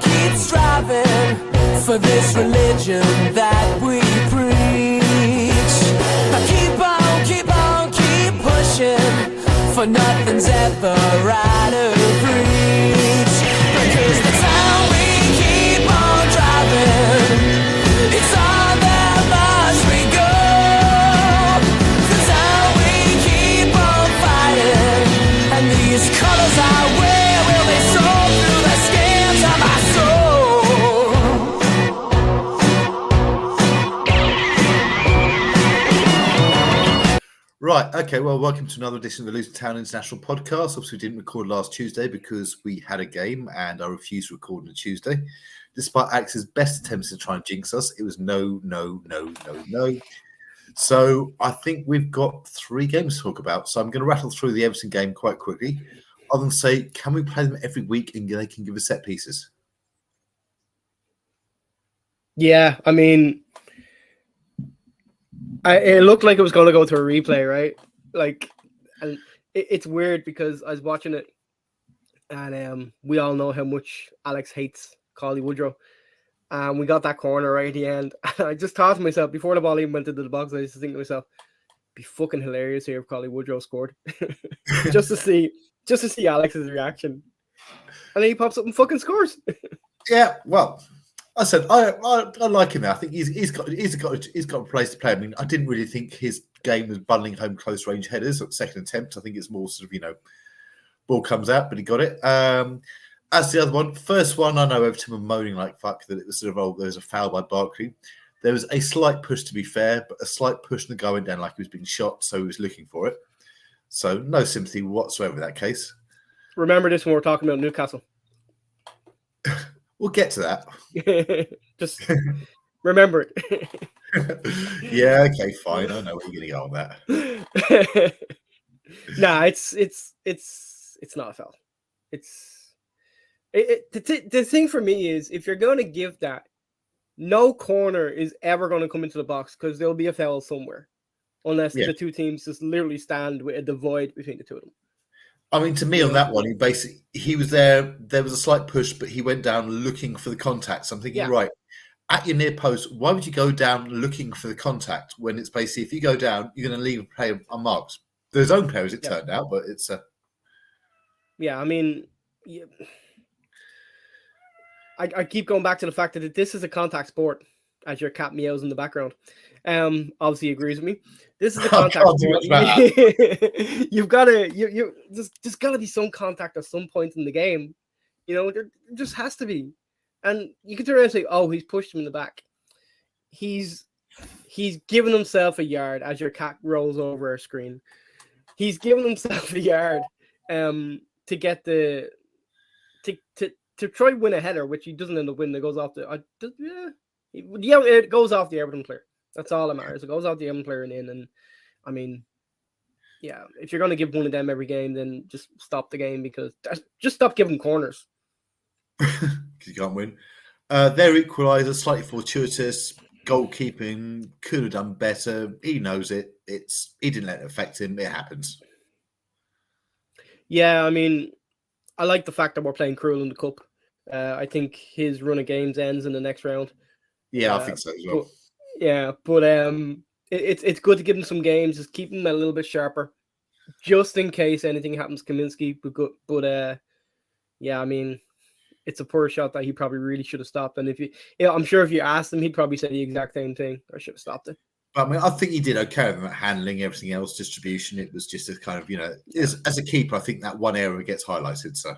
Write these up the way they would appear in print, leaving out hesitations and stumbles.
keep striving for this religion that we preach. Keep pushing for nothing's ever out of reach. Because the time we keep on driving, it's all that much we go. The time we keep on fighting, and these colors I wear will be sold through the skins of my soul. Right, okay, well, welcome to another edition of the Luton Town International Podcast. Obviously, we didn't record last Tuesday because we had a game and I refused to record on a Tuesday. Despite Alex's best attempts to try and jinx us, it was no. So I think we've got 3 games to talk about. So I'm going to rattle through the Everton game quite quickly. Other than say, can we play them every week and they can give us set pieces? Yeah, I mean, it looked like it was going to go to a replay, right? Like, and it's weird because I was watching it, and we all know how much Alex hates Collie Woodrow. And we got that corner right at the end. And I just thought to myself, before the ball even went into the box, I used to think to myself, be fucking hilarious here if Collie Woodrow scored. just to see Alex's reaction. And then he pops up and fucking scores. Yeah, well, I said I like him now. I think he's got a place to play. I mean, I didn't really think his game was bundling home close range headers at second attempt. I think it's more sort of, ball comes out, but he got it. As the other one, first one, I know Everton were moaning like fuck that it was sort of, there was a foul by Barkley. There was a slight push, to be fair, but a slight push and the guy went down like he was being shot, so he was looking for it. So no sympathy whatsoever in that case. Remember this when we're talking about Newcastle. We'll get to that. Just remember it. Yeah, okay, fine. I know where you're going to go on that. Nah, it's not a foul. The thing for me is, if you're going to give that, no corner is ever going to come into the box because there'll be a foul somewhere, unless the two teams just literally stand with a divide between the two of them. I mean, to me on that one, he was there. There was a slight push, but he went down looking for the contact. So I'm thinking, right, at your near post, why would you go down looking for the contact when it's basically, if you go down, you're going to leave a player unmarked. There's own player, as it turned out, but it's I mean, I keep going back to the fact that this is a contact sport, as your cat meows in the background. Obviously agrees with me. This is a contact sport. You've got to, you just got to be some contact at some point in the game. There just has to be. And you can turn around and say, "Oh, he's pushed him in the back." He's given himself a yard as your cat rolls over our screen. He's given himself a yard to get to try win a header, which he doesn't end up winning. It goes off it goes off the Everton player. That's all that matters. It goes off the Everton player and in. And I mean, if you're going to give one of them every game, then just stop the game just stop giving corners. Because you can't win. Their equaliser, slightly fortuitous. Goalkeeping could have done better. He knows it. He didn't let it affect him. It happens. Yeah, I mean, I like the fact that we're playing Cruel in the Cup. I think his run of games ends in the next round. Yeah, I think so as well. But it's good to give him some games, just keep him a little bit sharper, just in case anything happens to Kaminsky. But I mean, it's a poor shot that he probably really should have stopped. And I'm sure if you asked him, he'd probably say the exact same thing. I should have stopped it. I mean, I think he did okay with handling everything else, distribution. It was just a kind of, as a keeper, I think that one area gets highlighted. So,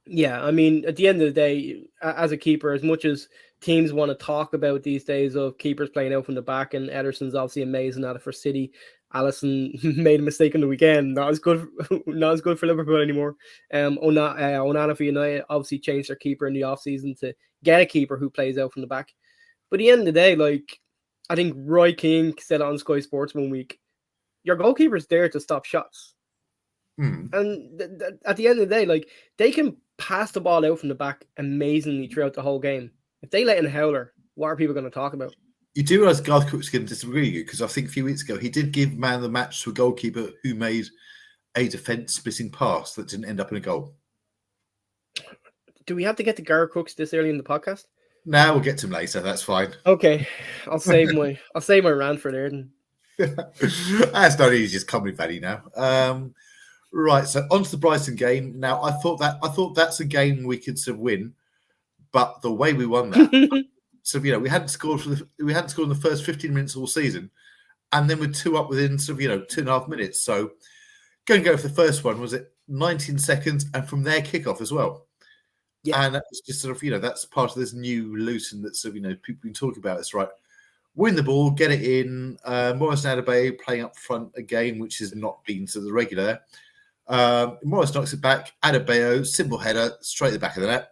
yeah, I mean, at the end of the day, as a keeper, as much as teams want to talk about these days of keepers playing out from the back, and Ederson's obviously amazing at it for City. Alisson made a mistake on the weekend. Not as good for Liverpool anymore. Onana for United obviously changed their keeper in the offseason to get a keeper who plays out from the back. But at the end of the day, I think Roy King said on Sky Sports one week, your goalkeeper's there to stop shots. And at the end of the day, they can pass the ball out from the back amazingly throughout the whole game. If they let in a howler, what are people going to talk about? You do realise Garth Cook's going to disagree with you, because I think a few weeks ago he did give man of the match to a goalkeeper who made a defence splitting pass that didn't end up in a goal. Do we have to get to Gareth Crooks this early in the podcast? Now we'll get to him later. That's fine. Okay, I'll save my rant for there. Then. That's not easy, just comedy value now. Right, so on to the Brighton game. Now I thought that's a game we could sort of win, but the way we won that, so we hadn't scored in the first 15 minutes all season, and then we're 2 up within sort of 2.5 minutes. So go for the first one. Was it 19 seconds, and from their kickoff as well? Yeah, and that's just sort of that's part of this new Luton that sort of people been talking about. It's right. Win the ball, get it in. Morris and Adebayo playing up front again, which has not been to the regular. Morris knocks it back. Adebayo, simple header, straight at the back of the net.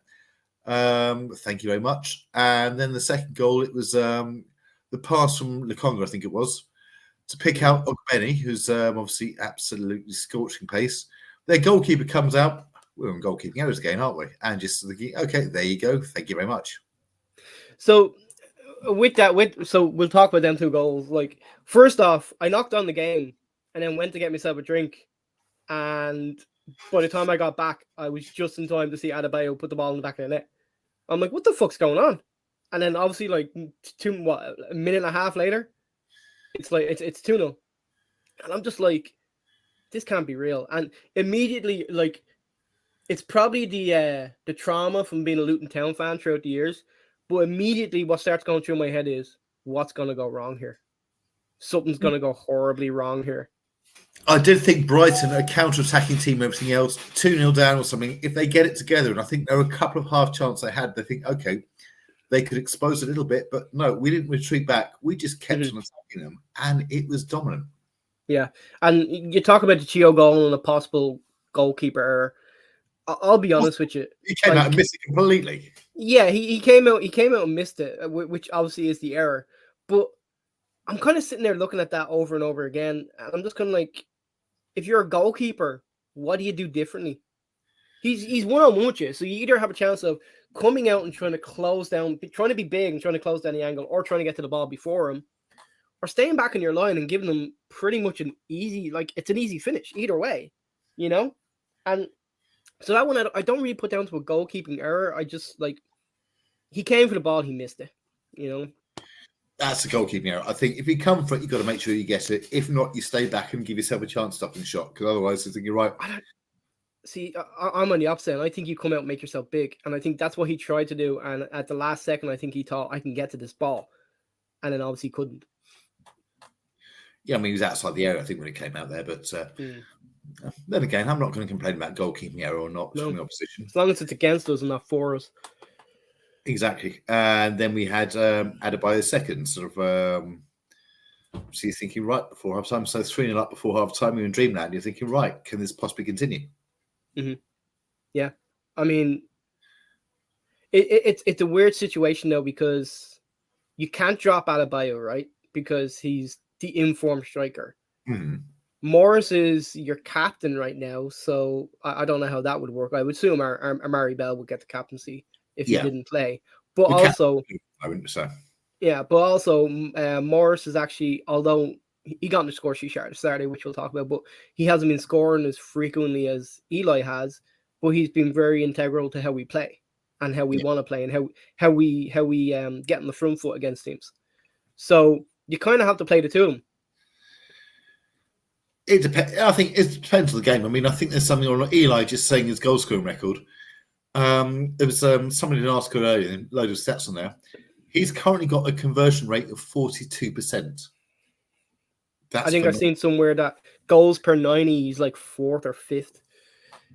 Thank you very much. And then the second goal, it was the pass from Lukonga, I think it was, to pick out Ogbene, who's obviously absolutely scorching pace. Their goalkeeper comes out. We're on goalkeeping errors again, aren't we? And just thinking, okay, there you go. Thank you very much. So with that, we'll talk about them 2 goals. Like, first off, I knocked on the game and then went to get myself a drink. And by the time I got back, I was just in time to see Adebayo put the ball in the back of the net. I'm like, what the fuck's going on? And then obviously, like, a minute and a half later, it's like it's 2-0. And I'm just like, this can't be real. And immediately, like, it's probably the trauma from being a Luton Town fan throughout the years. But immediately what starts going through my head is, what's going to go wrong here? Something's going to go horribly wrong here. I did think Brighton, a counter-attacking team, everything else, 2-0 down or something, if they get it together, and I think there were a couple of half chances they had, they think, okay, they could expose a little bit, but no, we didn't retreat back. We just kept on attacking them, and it was dominant. Yeah, and you talk about the Chio goal and a possible goalkeeper error. I'll be honest with you. He came out and missed it completely. Yeah, he came out and missed it, which obviously is the error. But I'm kind of sitting there looking at that over and over again, and I'm just kind of like, if you're a goalkeeper, what do you do differently? He's one-on-one with you, so you either have a chance of coming out and trying to close down, trying to be big and trying to close down the angle, or trying to get to the ball before him, or staying back in your line and giving them pretty much an easy, like, it's an easy finish either way, And so that one I don't really put down to a goalkeeping error. I just, like, he came for the ball, he missed it, That's a goalkeeping error. I think if you come for it, you've got to make sure you get it. If not, you stay back and give yourself a chance stopping the shot, because otherwise I think you're right. See, I'm on the opposite. I think you come out and make yourself big, and I think that's what he tried to do. And at the last second, I think he thought, I can get to this ball, and then obviously couldn't. Yeah, I mean, he was outside the area, I think, when it came out there. But then again, I'm not going to complain about goalkeeping error or not from the opposition. As long as it's against us and not for us. Exactly. And then we had Adebayo second, sort of. So you're thinking, right, before half time. So 3-0 up before half time, you're in dreamland. You're thinking, right, can this possibly continue? Mm-hmm. Yeah. I mean, it's a weird situation, though, because you can't drop Adebayo, right? Because he's the informed striker. Mm-hmm. Morris is your captain right now, so I don't know how that would work. I would assume our Amari Bell would get the captaincy if he didn't play. But also, I wouldn't say. Yeah, but also Morris is actually, although he got in the score sheet Saturday, which we'll talk about, but he hasn't been scoring as frequently as Eli has. But he's been very integral to how we play and how we want to play and how we get on the front foot against teams. So you kind of have to play the two of them. It depends. I think it depends on the game. I mean, I think there's something on Eli just saying his goal scoring record. There was somebody in an article earlier, a load of stats on there. He's currently got a conversion rate of 42%. I think I've seen somewhere that goals per 90, he's like 4th or 5th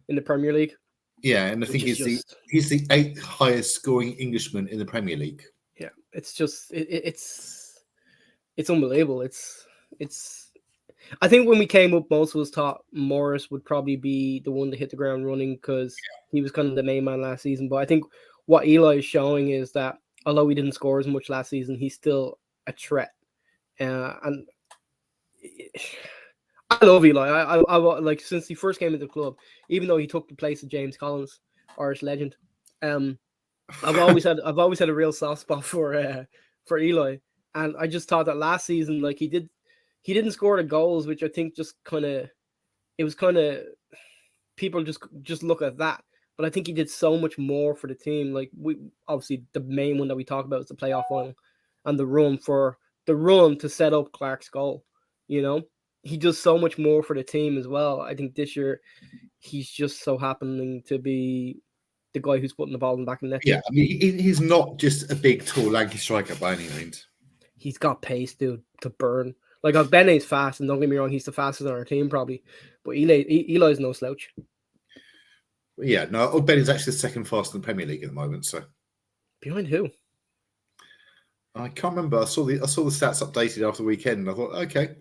in the Premier League. Yeah, and I think he's the 8th highest scoring Englishman in the Premier League. Yeah, it's just it's unbelievable. It's. I think when we came up, most of us thought Morris would probably be the one to hit the ground running because he was kind of the main man last season. But I think what Eli is showing is that although he didn't score as much last season, he's still a threat. And I love Eli. I like since he first came into the club, even though he took the place of James Collins, Irish legend. I've always had a real soft spot for Eli, and I just thought that last season, like he didn't score the goals, which I think just kind of people just look at that. but I think he did so much more for the team. Like, we obviously the main one that we talk about is the playoff final and the run to set up Clark's goal. You know, he does so much more for the team as well. I think this year he's just so happening to be the guy who's putting the ball in the back of the net. Yeah, I mean, he's not just a big, tall, lanky striker by any means. He's got pace, dude, to burn. Like, Ogbene's fast, and don't get me wrong, he's the fastest on our team probably, but Eli's no slouch. Yeah, no, Ogbene's actually the second fastest in the Premier League at the moment. So behind who? I can't remember. I saw the stats updated after the weekend, and I thought, okay,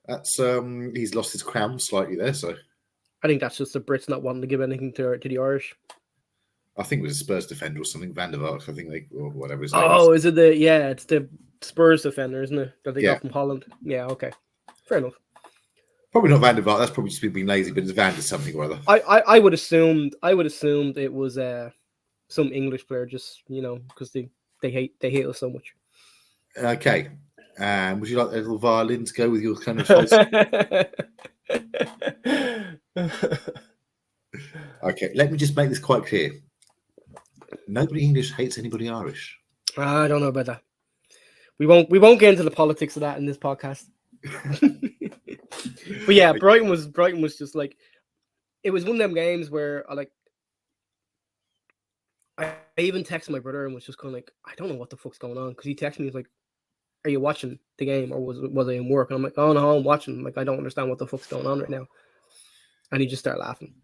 that's he's lost his crown slightly there. So I think that's just the Brits not wanting to give anything to the Irish. I think it was a Spurs defender or something, Van der Vaart. I think or whatever his name is. Is it it's the Spurs defender, isn't it? That they got from Holland. Yeah, okay. Fair enough. Probably not Van der Vaart. That's probably just being lazy, but it's Van der something or other. I would assume it was some English player, just because they hate us so much. Okay. Would you like a little violin to go with your kind of Okay, let me just make this quite clear. Nobody English hates anybody Irish. I don't know about that. We won't get into the politics of that in this podcast. But yeah, Brighton was just like, it was one of them games where I even texted my brother and was just kind of like, I don't know what the fuck's going on, because he texted me, he's like, are you watching the game or was I in work? And I'm like, oh no, I'm watching. I'm like, I don't understand what the fuck's going on right now. And he just started laughing.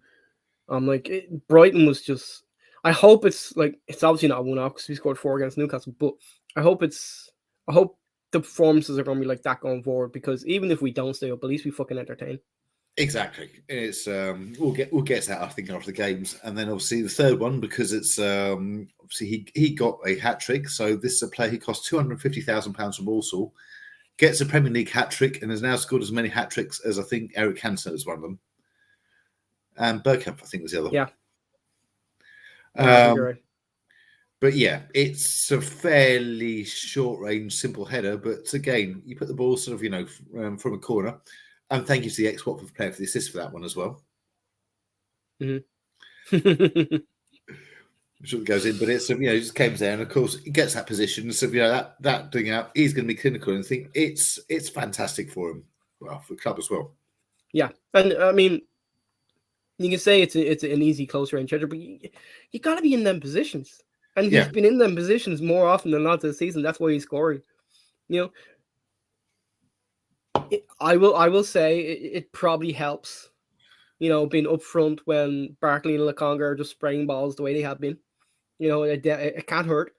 I'm like, Brighton was just, I hope it's obviously not a one-off because we scored 4 against Newcastle, but I hope the performances are going to be like that going forward, because even if we don't stay up, at least we fucking entertain. Exactly. It's we'll get to that, I think, after the games, and then obviously the third one, because it's obviously he got a hat trick. So this is a player who cost £250,000 from Walsall, gets a Premier League hat trick, and has now scored as many hat tricks as I think Eric Cantona is one of them, and Bergkamp I think was the other. Yeah. Right. But yeah, it's a fairly short-range, simple header. But again, you put the ball sort of, from a corner. And thank you to the ex-Watford player for the assist for that one as well. Mm-hmm. Which goes in, but it's he just came there, and of course he gets that position. So that doing out, he's going to be clinical, and I think it's fantastic for him, well, for the club as well. Yeah, and I mean, you can say it's an easy close range header, but you got to be in them positions. And he's been in them positions more often than not this season. That's why he's scoring. I will say it probably helps, being up front when Barkley and Lokonga are just spraying balls the way they have been. It can't hurt,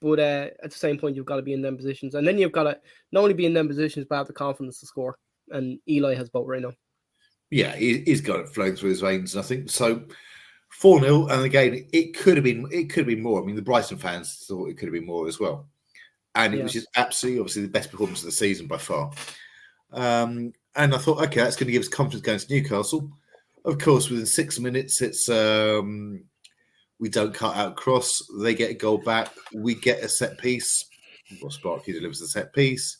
but at the same point, you've got to be in them positions. And then you've got to not only be in them positions, but have the confidence to score. And Eli has both right now. Yeah, he's got it flowing through his veins, I think. So 4-0, and again, it could have been more. I mean, the Brighton fans thought it could have been more as well. And it was just absolutely, obviously, the best performance of the season by far. And I thought, okay, that's going to give us confidence going to Newcastle. Of course, within 6 minutes, it's we don't cut out cross. They get a goal back. We get a set piece. Ross Barkley delivers the set piece,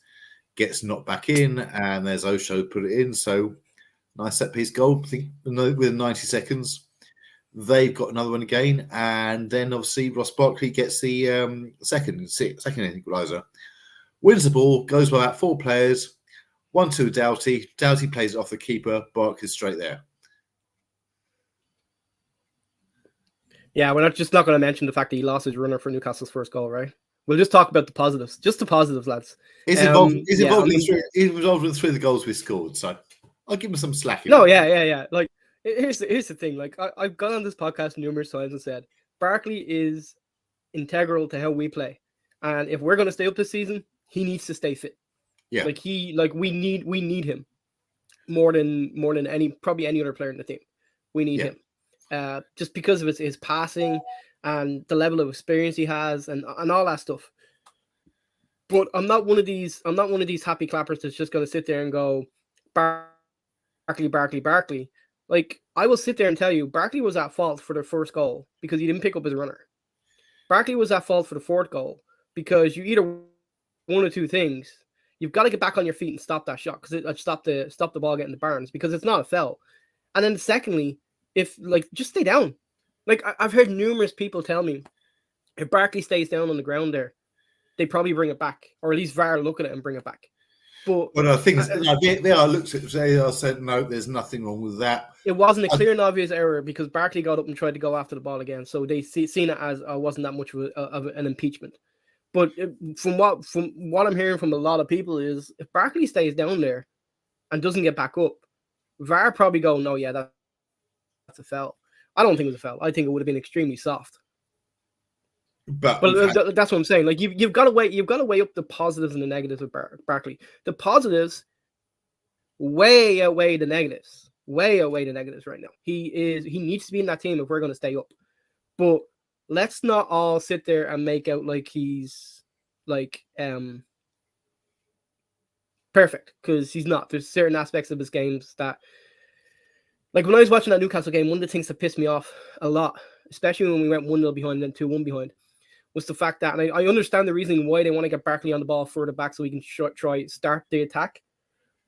gets knocked back in, and there's Osho put it in. So nice set piece goal. I think within 90 seconds, they've got another one again, and then obviously Ross Barkley gets the second equaliser. Wins the ball, goes by about 4 players. 1-2 Doughty. Doughty plays it off the keeper. Barkley's straight there. Yeah, we're not going to mention the fact that he lost his runner for Newcastle's first goal, right? We'll just talk about the positives. Just the positives, lads. He's involved in 3 of the goals we scored, so I'll give him some slack. No, yeah. Like, here's the thing. Like, I've gone on this podcast numerous times and said, Barkley is integral to how we play. And if we're going to stay up this season, he needs to stay fit. Yeah, we need him more than any other player in the team. We need him, just because of his passing and the level of experience he has and all that stuff. But I'm not one of these happy clappers that's just going to sit there and go Barkley. Like, I will sit there and tell you, Barkley was at fault for the first goal because he didn't pick up his runner. Barkley was at fault for the 4th goal because you either one or two things. You've got to get back on your feet and stop that shot because it stop the ball getting the Barnes, because it's not a foul. And then secondly, if just stay down, Like I've heard numerous people tell me if Barkley stays down on the ground there, they probably bring it back, or at least VAR look at it and bring it back. But Well, the thing is, they are looked at. They are said no, there's nothing wrong with that. it wasn't a clear and obvious error because Barkley got up and tried to go after the ball again, so they seen it as wasn't that much of an impeachment. But from what I'm hearing from a lot of people is if Barkley stays down there and doesn't get back up, VAR probably go, no, yeah, that's a foul. I don't think it was a foul. I think it would have been extremely soft. But that's what I'm saying. Like you've got to weigh up the positives and the negatives of Barkley. The positives way outweigh the negatives. Way outweigh the negatives right now. He needs to be in that team if we're going to stay up. But let's not all sit there and make out like he's like perfect, because he's not. There's certain aspects of his games that, like when I was watching that Newcastle game, one of the things that pissed me off a lot, especially when we went 1-0 behind and then 2-1 behind, was the fact that, and I understand the reason why they want to get Barkley on the ball further back so he can try start the attack.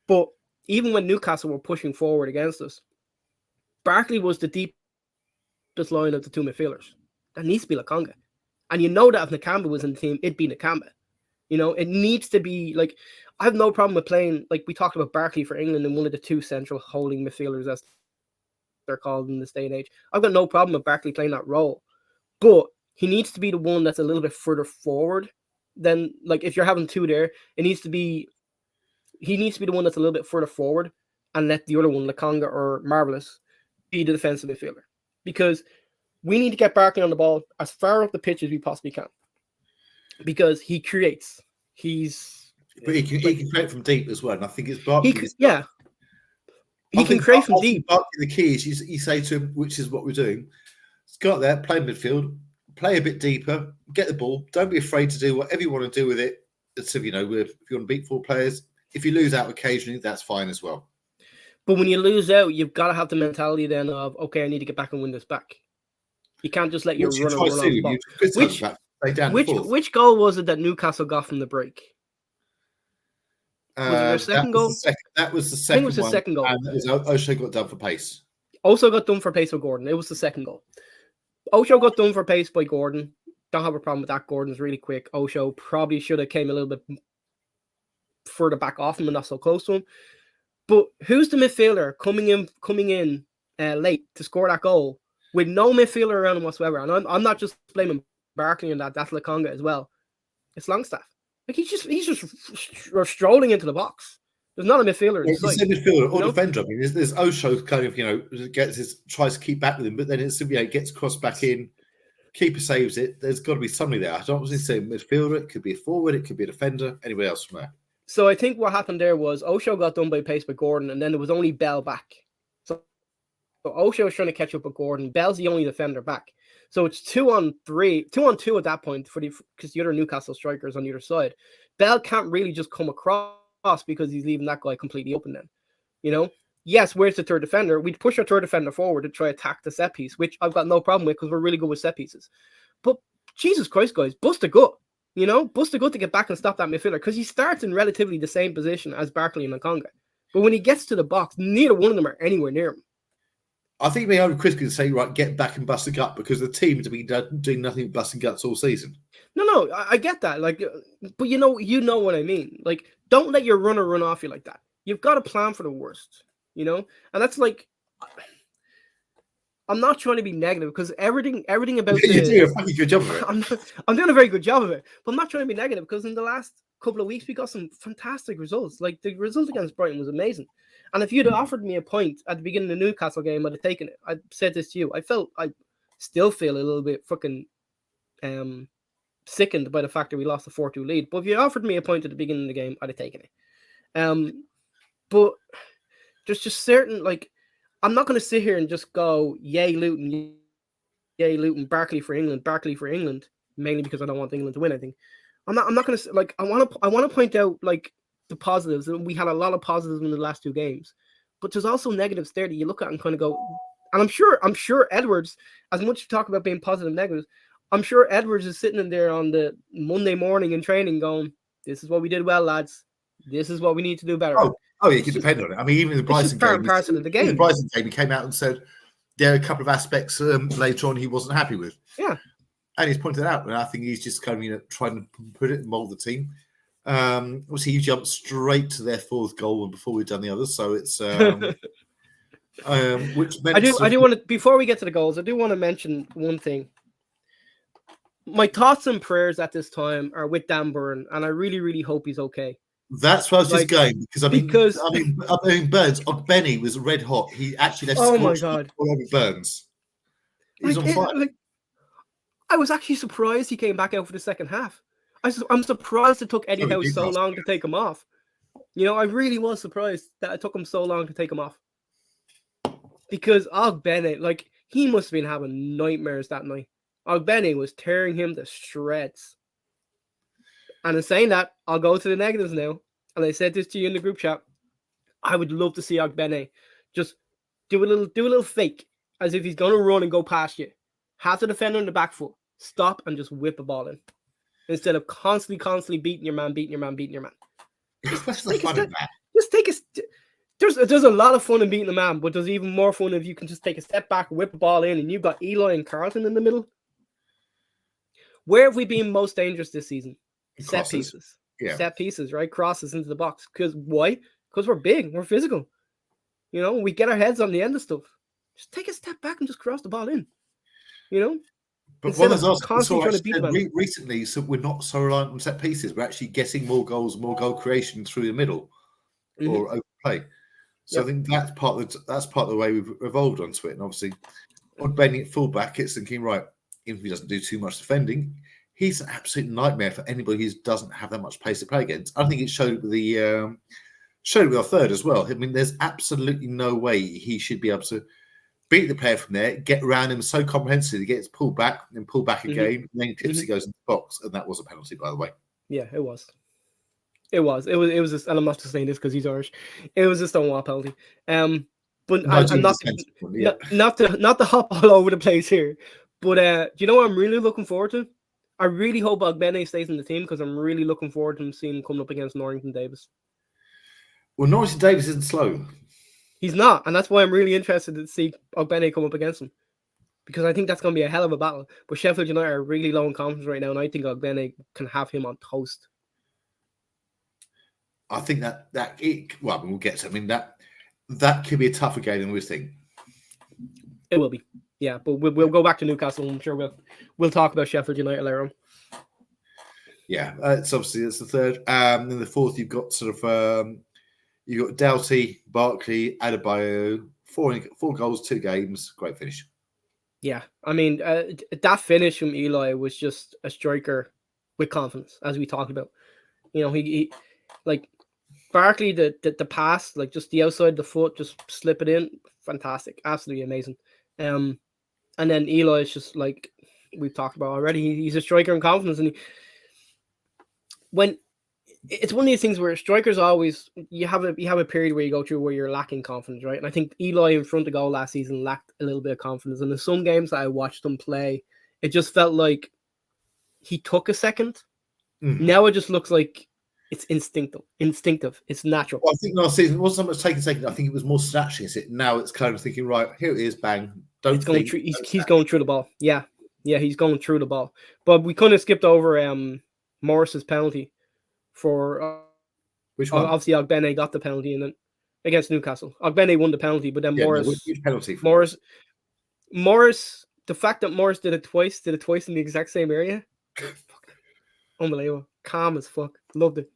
But even when Newcastle were pushing forward against us, Barkley was the deepest line of the two midfielders. That needs to be Lokonga. And you know that if Nakamba was in the team, it'd be Nakamba. You know, it needs to be like, I have no problem with playing, like we talked about Barkley for England and one of the two central holding midfielders, as they're called in this day and age. I've got no problem with Barkley playing that role. But he needs to be the one that's a little bit further forward than, like, if you're having two there, he needs to be the one that's a little bit further forward and let the other one, Lokonga or Marvelous, be the defensive midfielder. Because we need to get Barkley on the ball as far up the pitch as we possibly can. Because he creates. But he can create from deep as well. And I think it's Barkley. He can create from deep. Barkley, the key is you say to him, which is what we're doing, go out there, play midfield, play a bit deeper, get the ball. Don't be afraid to do whatever you want to do with it. So, if you want to beat 4 players, if you lose out occasionally, that's fine as well. But when you lose out, you've got to have the mentality then of, okay, I need to get back and win this back. You can't just let your runner run off the ball. Which goal was it that Newcastle got from the break? Was it their second goal? That was the second. I think it was the second goal. And Osho got done for pace. Also got done for pace by Gordon. It was the second goal. Osho got done for pace by Gordon. Don't have a problem with that. Gordon's really quick. Osho probably should have came a little bit further back off him and not so close to him. But who's the midfielder coming in late to score that goal with no midfielder around him whatsoever? And I'm not just blaming Barkley on that. That's Lokonga as well. It's Longstaff. Like he's just strolling into the box. There's not a midfielder. It's a midfielder or defender. I mean, there's Osho kind of tries to keep back with him, but then it's gets crossed back in. Keeper saves it. There's got to be somebody there. I don't want to say midfielder. It could be a forward. It could be a defender. Anybody else from there? So I think what happened there was Osho got done by pace by Gordon, and then there was only Bell back. So Osho was trying to catch up with Gordon. Bell's the only defender back. So it's 2-on-3, 2-on-2 at that point because the other Newcastle striker is on the other side. Bell can't really just come across because he's leaving that guy completely open then. Yes, where's the third defender? We'd push our third defender forward to try attack the set piece, which I've got no problem with because we're really good with set pieces. But Jesus Christ, guys, bust a gut. Bust a gut to get back and stop that midfielder because he starts in relatively the same position as Barkley and Lokonga. But when he gets to the box, neither one of them are anywhere near him. I think me and Chris could say, right, get back and bust a gut because the team has been doing nothing but busting guts all season. No, I get that. Like, but you know what I mean. Like, don't let your runner run off you like that. You've got to plan for the worst, and that's like, I'm not trying to be negative because everything about you're doing a fucking good job of it. I'm doing a very good job of it, but I'm not trying to be negative because in the last couple of weeks we got some fantastic results. Like the result against Brighton was amazing. And if you'd have offered me a point at the beginning of the Newcastle game, I'd have taken it. I said this to you. I still feel a little bit fucking sickened by the fact that we lost the 4-2 lead. But if you offered me a point at the beginning of the game, I'd have taken it. But there's just certain, like, I'm not going to sit here and just go, yay Luton, Barkley for England, mainly because I don't want England to win, I think. I'm not going to, like, I want to point out, like, the positives, and we had a lot of positives in the last 2 games, but there's also negatives there that you look at and kind of go, and I'm sure Edwards, as much as you talk about being positive and negatives, I'm sure Edwards is sitting in there on the Monday morning in training going, this is what we did well, lads. This is what we need to do better. Oh, you can depend on it. I mean, even the Brighton game, part of the game. The Brighton game, he came out and said, there are a couple of aspects later on he wasn't happy with. Yeah. And he's pointed out, and I think he's just kind of trying to put it and mould the team. Obviously, he jumped straight to their fourth goal before we'd done the others, so it's which meant I do want to, before we get to the goals, I do want to mention one thing. My thoughts and prayers at this time are with Dan Burn, and I really, really hope he's okay. That's where I was just going because I mean, Burns, Ogbene was red hot. He actually left. Oh my God, all over Burns. He's on fire. I was actually surprised he came back out for the second half. I'm surprised it took Eddie Howe so long to take him off. You know, I really was surprised that it took him so long to take him off. Because Ogbene, like, he must have been having nightmares that night. Ogbene was tearing him to shreds. And in saying that, I'll go to the negatives now. And I said this to you in the group chat. I would love to see Ogbene just do a little fake, as if he's going to run and go past you. Have the defender on the back foot. Stop and just whip a ball in. Instead of constantly beating your man. What's the fun of that? Just take a... There's a lot of fun in beating a man, but there's even more fun if you can just take a step back, whip a ball in, and you've got Eli and Carlton in the middle. Where have we been most dangerous this season? Set pieces. Yeah. Set pieces, right? Crosses into the box. Because why? Because we're big. We're physical. You know, we get our heads on the end of stuff. Just take a step back and just cross the ball in. You know? But one of us recently, so we're not so reliant on set pieces. We're actually getting more goals, more goal creation through the middle or open play. So I think that's part of the way we've evolved onto it. And obviously, on Benny at fullback, it's thinking, right, even if he doesn't do too much defending, he's an absolute nightmare for anybody who doesn't have that much pace to play against. I think it showed with our third as well. I mean, there's absolutely no way he should be able to beat the player from there, get around him so comprehensively, he gets pulled back and pull back again, and then Pipsy goes in the box, and that was a penalty, by the way. Yeah, it was. It was just, and I'm not just saying this because he's Irish. It was a Stonewall penalty. But not to hop all over the place here. But do you know what I'm really looking forward to? I really hope Ogbene stays in the team because I'm really looking forward to seeing him coming up against Norrington Davis. Well, Norrington Davis isn't slow. He's not, and that's why I'm really interested to see Ogbene come up against him. Because I think that's going to be a hell of a battle. But Sheffield United are really low in confidence right now, and I think Ogbene can have him on toast. I think we'll get to. I mean, that could be a tougher game than we think. It will be, yeah. But we'll go back to Newcastle. I'm sure we'll talk about Sheffield United later on. Yeah, it's the third. Then the fourth, you've got you've got Doughty, Barkley, Adebayo, four goals, 2 games, great finish. Yeah, I mean that finish from Eli was just a striker with confidence, as we talked about. You know, he like. Barkley, the pass, like just the outside the foot, just slip it in, fantastic, absolutely amazing. And then Eli is just like we've talked about already. He's a striker in confidence, and when it's one of these things where strikers always you have a period where you go through where you're lacking confidence, right? And I think Eli in front of goal last season lacked a little bit of confidence. And in some games that I watched him play, it just felt like he took a second. Mm-hmm. Now it just looks like. It's instinctive. It's natural. Well, I think last season it wasn't so much taking second. I think it was more snatching it. Now it's kind of thinking, right, here it is, bang. He's going through the ball. Yeah, he's going through the ball. But we couldn't have skipped over Morris's penalty for which one? Obviously, Ogbene got the penalty and then against Newcastle. Ogbene won the penalty, but then Morris. The fact that Morris did it twice in the exact same area. Unbelievable. Calm as fuck. Loved it.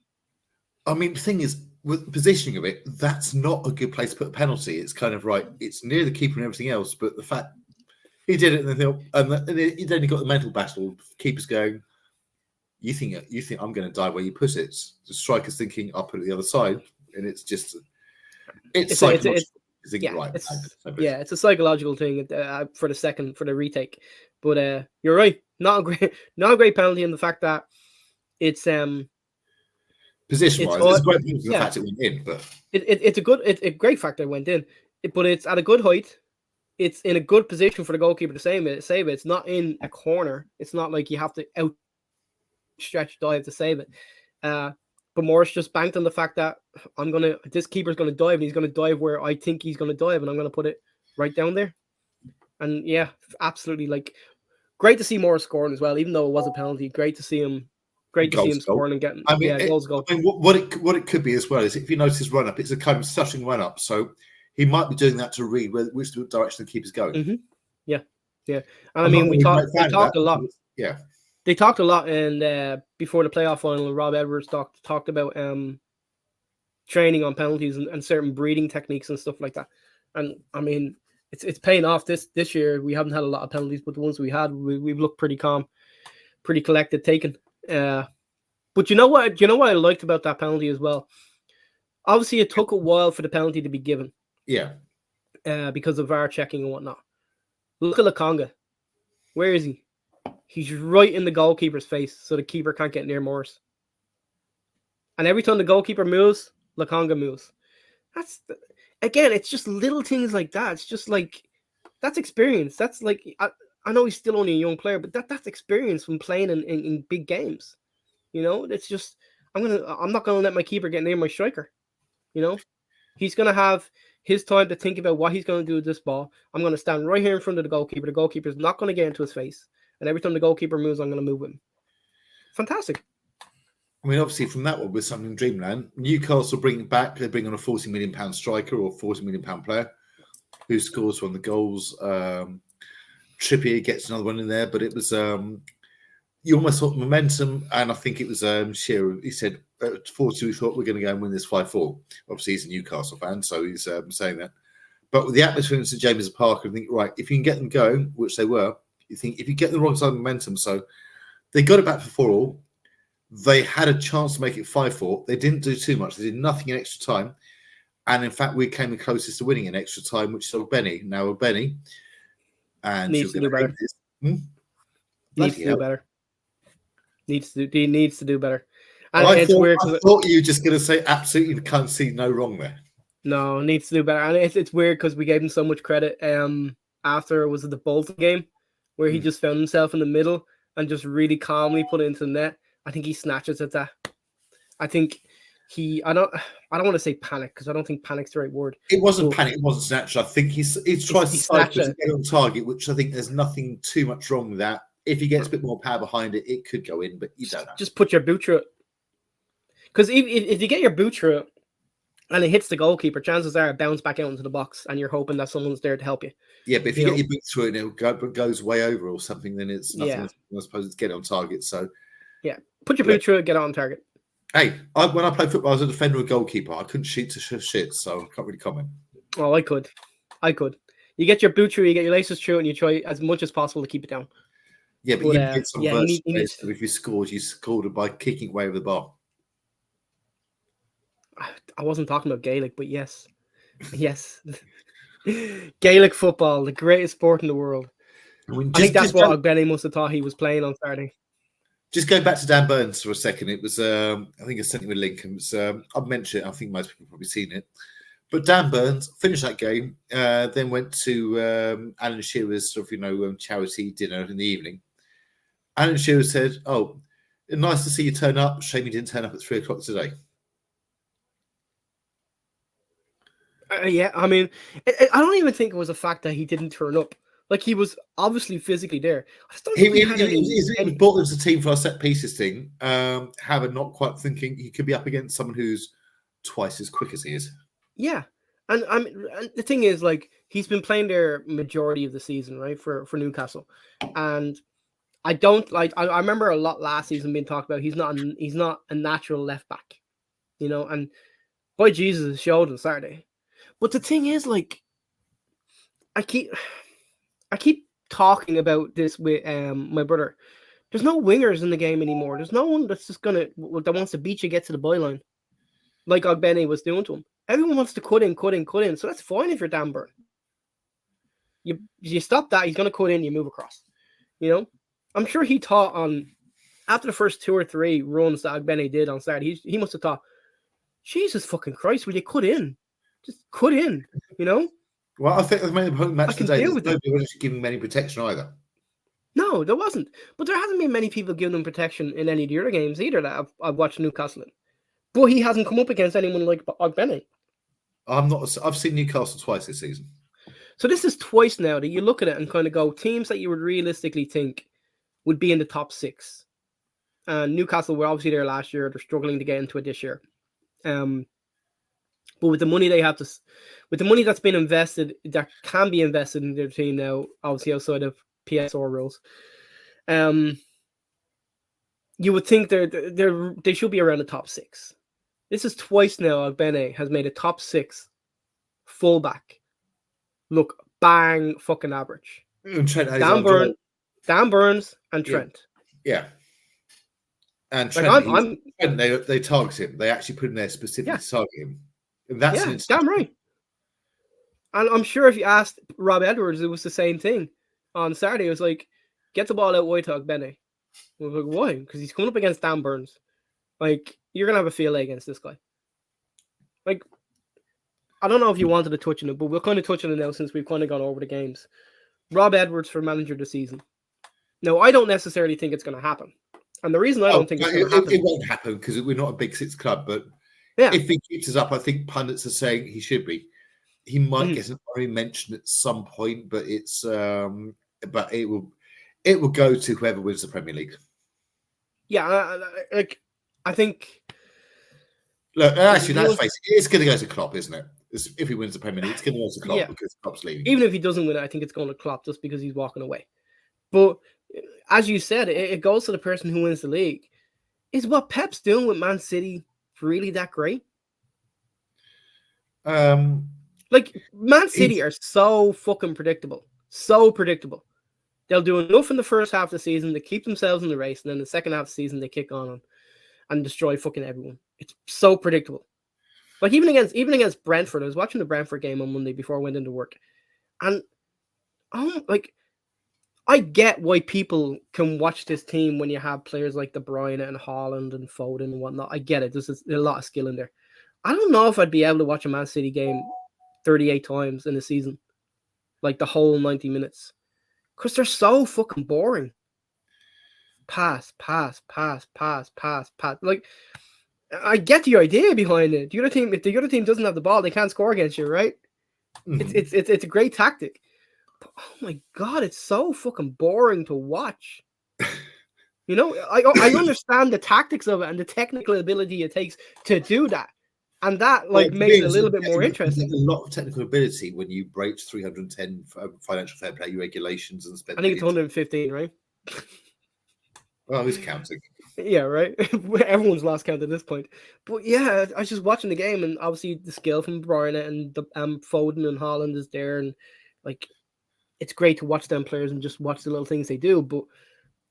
I mean, the thing is, with the positioning of it, that's not a good place to put a penalty. It's kind of right. It's near the keeper and everything else, but the fact he did it, and then he got the mental battle. Keeper's going, you think I'm going to die where you put it? The striker's thinking, I'll put it the other side, and it's just it's psychological. It's a psychological thing for the retake. But you're right. Not a great penalty in the fact that it's position-wise, it's a great penalty the fact it went in, but it's a great fact that it went in. But it's at a good height. It's in a good position for the goalkeeper to save it. It's not in a corner. It's not like you have to outstretch dive to save it. But Morris just banked on the fact that this keeper's gonna dive, and he's gonna dive where I think he's gonna dive, and I'm gonna put it right down there. And yeah, absolutely. Like, great to see Morris scoring as well, even though it was a penalty. Great to see him scoring and getting goals. I mean, what it could be as well is if you notice his run up, it's a kind of sushing run up. So he might be doing that to read which direction the keeper's going. Mm-hmm. Yeah. And I mean, they talked a lot. Yeah. They talked a lot and before the playoff final. Rob Edwards talked about training on penalties and certain breathing techniques and stuff like that. And I mean, it's paying off this year. We haven't had a lot of penalties, but the ones we had, we've looked pretty calm, pretty collected, taken. But you know what I liked about that penalty as well? Obviously, it took a while for the penalty to be given. Yeah. Because of VAR checking and whatnot. Look at Lokonga. Where is he? He's right in the goalkeeper's face, so the keeper can't get near Morris. And every time the goalkeeper moves, Lokonga moves. Again, it's just little things like that. It's just like, that's experience. That's like, I know he's still only a young player, but that's experience from playing in big games. You know, it's just, I'm not gonna let my keeper get near my striker. You know, he's gonna have his time to think about what he's gonna do with this ball. I'm gonna stand right here in front of the goalkeeper. The goalkeeper's not gonna get into his face, and every time the goalkeeper moves, I'm gonna move him. Fantastic. I mean, obviously, from that one with something in Dreamland, Newcastle bring it back. They bring on a £40 million striker or £40 million player who scores one of the goals. Trippier gets another one in there, but it was you almost thought momentum, and I think it was Shearer. He said at 40, we thought we're going to go and win this 5-4. Obviously, he's a Newcastle fan, so he's saying that. But with the atmosphere in St James's Park, I think, right, if you can get them going, which they were, you think if you get the wrong side of momentum, so they got it back for 4-4. They had a chance to make it 5-4. They didn't do too much. They did nothing in extra time. And in fact, we came the closest to winning in extra time, which is Ogbene. Now, Ogbene needs to do better. Needs to do better. Needs to do better. And I thought you were just going to say absolutely can't see no wrong there. No, needs to do better. And it's weird because we gave him so much credit after, was it the Bolton game, where he just found himself in the middle and just really calmly put it into the net. I think he snatches at that. I think I don't want to say panic because I don't think panic's the right word. It wasn't panic. It wasn't snatch. I think he tries to cycle to get on target, which I think there's nothing too much wrong with that. If he gets a bit more power behind it, it could go in, but you don't know. Just put your boot through it. Because if you get your boot through it and it hits the goalkeeper, chances are it bounces back out into the box and you're hoping that someone's there to help you. Yeah, but if you get your boot through it and it goes way over or something, then it's nothing. I suppose it's get on target. So yeah, put your boot through it, get on target. Hey, when I played football, I was a defender or a goalkeeper. I couldn't shoot to shit, so I can't really comment. Oh, I could. You get your boot through, you get your laces through, and you try as much as possible to keep it down. Yeah, but you get some if you scored by kicking away with the bar. I wasn't talking about Gaelic, but yes. Gaelic football, the greatest sport in the world. I think that's what Ogbene must have thought he was playing on Saturday. Just going back to Dan Burns for a second, it was I think I sent you a link, and I've mentioned it. I think most people have probably seen it. But Dan Burns finished that game, then went to Alan Shearer's sort of charity dinner in the evening. Alan Shearer said, "Oh, nice to see you turn up. Shame you didn't turn up at 3:00 today." Yeah, I mean, I don't even think it was a fact that he didn't turn up. Like, he was obviously physically there. I just don't think he was brought as a team for our set pieces thing. However, not quite thinking he could be up against someone who's twice as quick as he is. Yeah, and the thing is, like, he's been playing there majority of the season, right, for Newcastle, and I don't like. I remember a lot last season being talked about. He's not a natural left back, and boy, Jesus, it showed on Saturday. But the thing is, like, I keep talking about this with my brother. There's no wingers in the game anymore. There's no one that's just that wants to beat you, get to the byline, like Ogbene was doing to him. Everyone wants to cut in. So that's fine if you're Dan Burn. You stop that, he's gonna cut in, you move across. I'm sure he thought after the first 2 or 3 runs that Ogbene did on Saturday, he must have thought, Jesus fucking Christ, will you cut in? Just cut in, Well, I think the main match today, nobody was giving him any protection either. No, there wasn't. But there hasn't been many people giving him protection in any of the other games either that I've watched Newcastle in. But he hasn't come up against anyone like Ogbene. I've seen Newcastle twice this season. So this is twice now that you look at it and kind of go, teams that you would realistically think would be in the top 6. And Newcastle were obviously there last year. They're struggling to get into it this year. But with the money with the money that's been invested, that can be invested in their team now, obviously outside of PSR rules, you would think they should be around the top 6. This is twice now Ogbene has made a top 6 fullback look bang fucking average. Dan Burns and Trent. Yeah. And Trent, they target him. They actually put in there specifically to target him. And that's damn right. And I'm sure if you asked Rob Edwards, it was the same thing. On Saturday, it was like, get the ball out wide to Ogbene. I was like, why? Because he's coming up against Dan Burns. Like, you're gonna have a field day against this guy. Like, I don't know if you wanted to touch on it, but we'll kind of touch on it now since we've kind of gone over the games. Rob Edwards for manager of the season. Now, I don't necessarily think it's going to happen. And the reason I don't think it's going to happen... It won't happen because we're not a Big 6 club, but if he keeps us up, I think pundits are saying he should be. He might get an honorary mention at some point, but it's but it will go to whoever wins the Premier League. Yeah, I think... Look, actually, let's face it, it's going to go to Klopp, isn't it? If he wins the Premier League, it's going to go to Klopp because Klopp's leaving. Even if he doesn't win it, I think it's going to Klopp just because he's walking away. But as you said, it goes to the person who wins the league. Is what Pep's doing with Man City really that great? Like, Man City are so fucking predictable. So predictable. They'll do enough in the first half of the season to keep themselves in the race, and then the second half of the season they kick on and destroy fucking everyone. It's so predictable. Like, even against Brentford, I was watching the Brentford game on Monday before I went into work. And I get why people can watch this team when you have players like De Bruyne and Haaland and Foden and whatnot. I get it. There's a lot of skill in there. I don't know if I'd be able to watch a Man City game 38 times in a season. Like, the whole 90 minutes. Because they're so fucking boring. Pass. Like, I get the idea behind it. If the other team doesn't have the ball, they can't score against you, right? It's a great tactic. But, oh my God, it's so fucking boring to watch. You know, I understand the tactics of it and the technical ability it takes to do that. And that makes it a little bit more interesting. There's a lot of technical ability when you breach 310 financial fair play regulations and spend. I think it's 115, right? Well, who's counting? Yeah, right. Everyone's lost count at this point. But yeah, I was just watching the game, and obviously the skill from Brian and the Foden and Haaland is there, and like it's great to watch them players and just watch the little things they do. But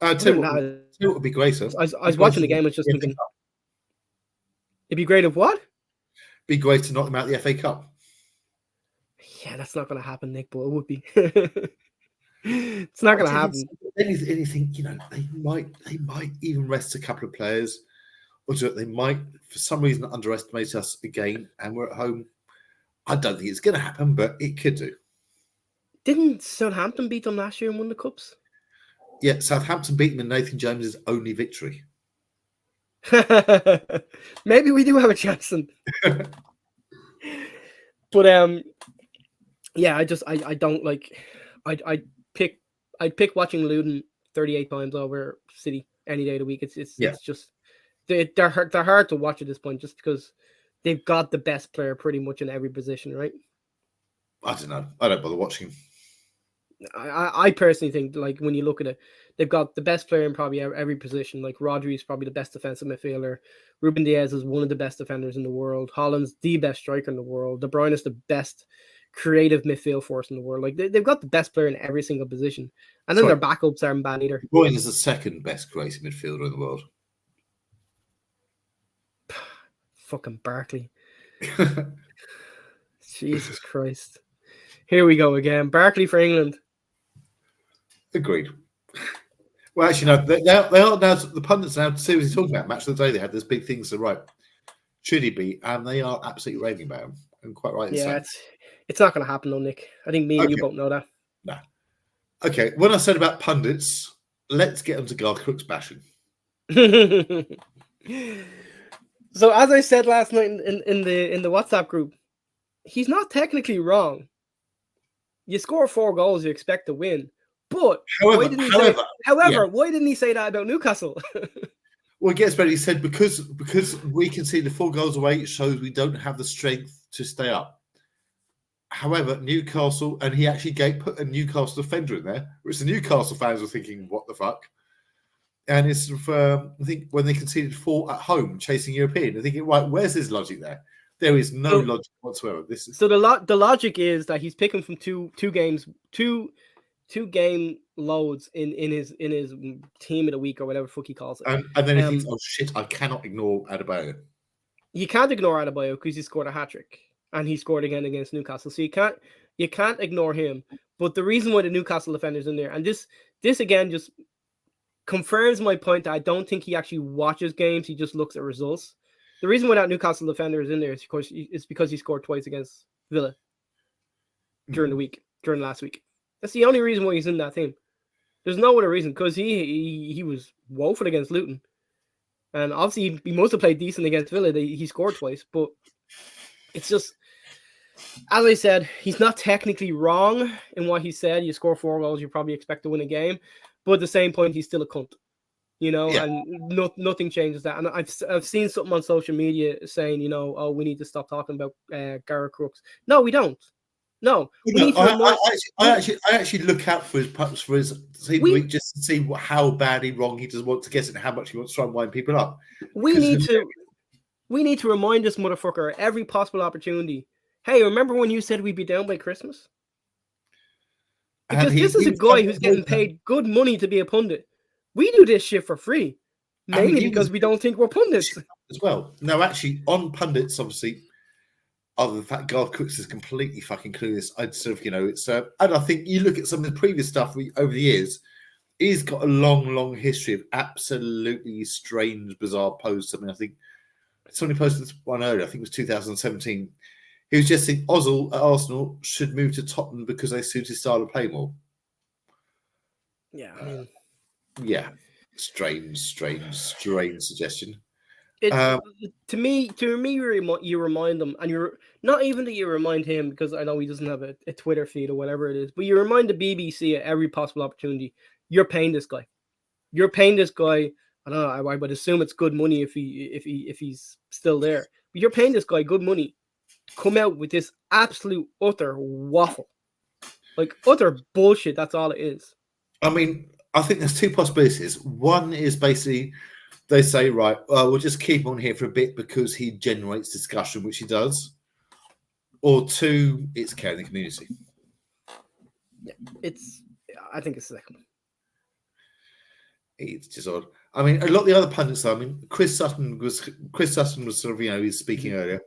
it would be great. I was watching the game, I was just thinking, it'd be great if what? Be great to knock them out of the FA Cup. Yeah, that's not going to happen, Nick, but it would be. It's not going to happen. Anything, you know, they might even rest a couple of players, or they might, for some reason, underestimate us again, and we're at home. I don't think it's going to happen, but it could do. Didn't Southampton beat them last year and won the cups? Yeah, Southampton beat them in Nathan Jones's only victory. Maybe we do have a chance. But yeah, I don't like. I'd pick watching Luton 38 times over City any day of the week. It's just they're hard to watch at this point just because they've got the best player pretty much in every position, right? I don't know. I don't bother watching. I personally think, like, when you look at it, they've got the best player in probably every position. Like, Rodri is probably the best defensive midfielder. Ruben Diaz is one of the best defenders in the world. Haaland's the best striker in the world. De Bruyne is the best creative midfield force in the world. Like, they've got the best player in every single position. And then their backups aren't bad either. De Bruyne is the second best creative midfielder in the world. Fucking Barkley. Jesus Christ. Here we go again. Barkley for England. Agreed. Well, actually, no. They are now. The pundits are now seriously talking about match of the day. They had these big things to write. Should he be? And they are absolutely raving about him. And quite right. Yeah, it's not going to happen, though, Nick. I think me and you both know that. No. Okay. When I said about pundits, let's get on to Garth Crooks bashing. So, as I said last night in the WhatsApp group, he's not technically wrong. you score 4 goals, you expect to win. But However, why didn't he say that about Newcastle? Well, it gets better. He said because we can see the 4 goals away, it shows we don't have the strength to stay up. However, Newcastle, and he actually put a Newcastle defender in there, which the Newcastle fans were thinking, "What the fuck?" And it's I think when they conceded 4 at home, chasing European, they're thinking, "Right, where's his logic there?" There is no logic whatsoever. This is so the logic is that he's picking from two game loads in his team of the week or whatever fuck he calls it. And then he thinks, "Oh shit, I cannot ignore Adebayo." You can't ignore Adebayo because he scored a hat-trick and he scored again against Newcastle. So you can't ignore him. But the reason why the Newcastle defender's in there, and this again just confirms my point that I don't think he actually watches games. He just looks at results. The reason why that Newcastle defender is in there is because he scored twice against Villa during last week. That's the only reason why he's in that team. There's no other reason, because he was woeful against Luton. And obviously he must have played decent against Villa. He scored twice, but it's just, as I said, he's not technically wrong in what he said. You score 4 goals, you probably expect to win a game. But at the same point, he's still a cunt. And nothing changes that. And I've seen something on social media saying, we need to stop talking about Gareth Crooks. No, we don't. No, I actually look out for his team week just to see how badly wrong he does want to get it and how much he wants to try and wind people up. We need to remind this motherfucker every possible opportunity. Hey, remember when you said we'd be down by Christmas? Because this is a guy who's getting paid good money to be a pundit. We do this shit for free, mainly because we don't think we're pundits as well. No, actually, on pundits, obviously. Other than the fact Garth Crooks is completely fucking clueless, I'd sort of, it's and I think you look at some of the previous stuff over the years, he's got a long history of absolutely strange, bizarre posts. I mean, I think somebody posted this one earlier, I think it was 2017. He was just saying Ozil at Arsenal should move to Tottenham because they suit his style of play more. Yeah, I mean, strange suggestion. To me, you remind them, and you're not even that you remind him, because I know he doesn't have a Twitter feed or whatever it is, but you remind the BBC at every possible opportunity. You're paying this guy. I don't know. I would assume it's good money if he's still there. But you're paying this guy good money to come out with this absolute utter waffle, like utter bullshit. That's all it is. I mean, I think there's 2 possibilities. One is basically, they say, right, we'll just keep him on here for a bit because he generates discussion, which he does. Or 2, it's caring the community. Yeah, I think it's the second one. It's just odd. I mean, a lot of the other pundits, though, I mean, Chris Sutton was sort of, he was speaking earlier.